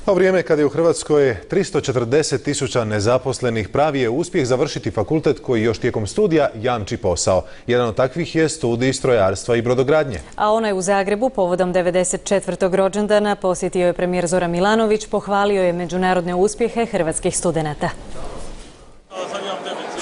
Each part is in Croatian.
A u vrijeme kad je u Hrvatskoj 340.000 nezaposlenih, pravi je uspjeh završiti fakultet koji još tijekom studija jamči posao. Jedan od takvih je studij strojarstva i brodogradnje. A onaj u Zagrebu povodom 94. rođendana posjetio je premijer Zoran Milanović, pohvalio je međunarodne uspjehe hrvatskih studenata.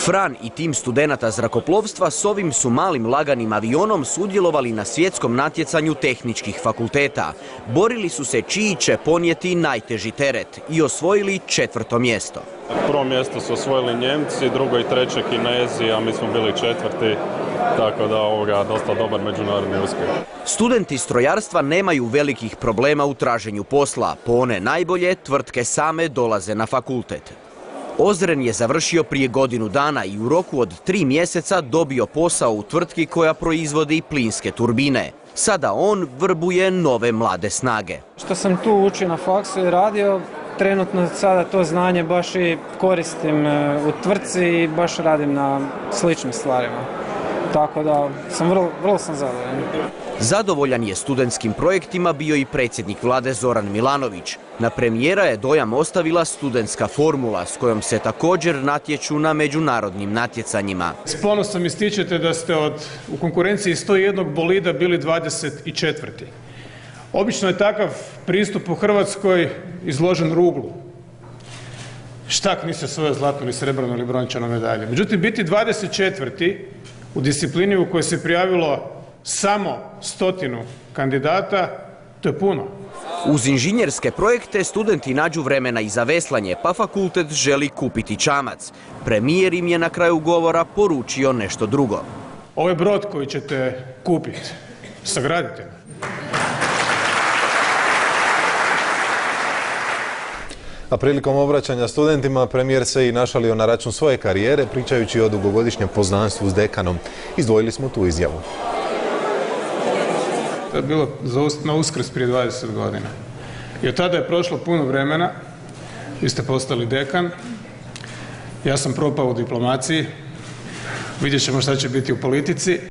Fran i tim studenata zrakoplovstva s ovim su malim laganim avionom sudjelovali na svjetskom natjecanju tehničkih fakulteta. Borili su se čiji će ponijeti najteži teret i osvojili 4. mjesto. Prvo mjesto su osvojili Njemci, drugo i treće Kinezi, a mi smo bili 4. Tako da dosta dobar međunarodni uspjeh. Studenti strojarstva nemaju velikih problema u traženju posla. Po one najbolje, tvrtke same dolaze na fakultet. Ozren je završio prije godinu dana i u roku od 3 mjeseca dobio posao u tvrtki koja proizvodi plinske turbine. Sada on vrbuje nove mlade snage. Što sam tu učio na faksu i radio, trenutno sada to znanje baš i koristim u tvrtci i baš radim na sličnim stvarima. Tako da sam vrlo sam zadovoljan. Zadovoljan je studentskim projektima bio i predsjednik vlade Zoran Milanović. Na premijera je dojam ostavila studentska formula s kojom se također natječu na međunarodnim natjecanjima. S ponosom ističete da ste u konkurenciji 101 bolida bili 24. Obično je takav pristup u Hrvatskoj izložen ruglu. Štak nisi osvojio zlatnu, ni srebrnu, ni brončanu medalju. Međutim, biti 24. u disciplini u kojoj se prijavilo samo 100 kandidata, to je puno. Uz inženjerske projekte studenti nađu vremena i za veslanje, pa fakultet želi kupiti čamac. Premijer im je na kraju govora poručio nešto drugo. Ovaj brod koji ćete kupiti, sagradite ga. A prilikom obraćanja studentima premijer se i našalio na račun svoje karijere, pričajući o dugogodišnjem poznanstvu s dekanom. Izdvojili smo tu izjavu. To je bilo na Uskrs prije 20 godina. I od tada je prošlo puno vremena. Vi ste postali dekan. Ja sam propao u diplomaciji. Vidjet ćemo šta će biti u politici.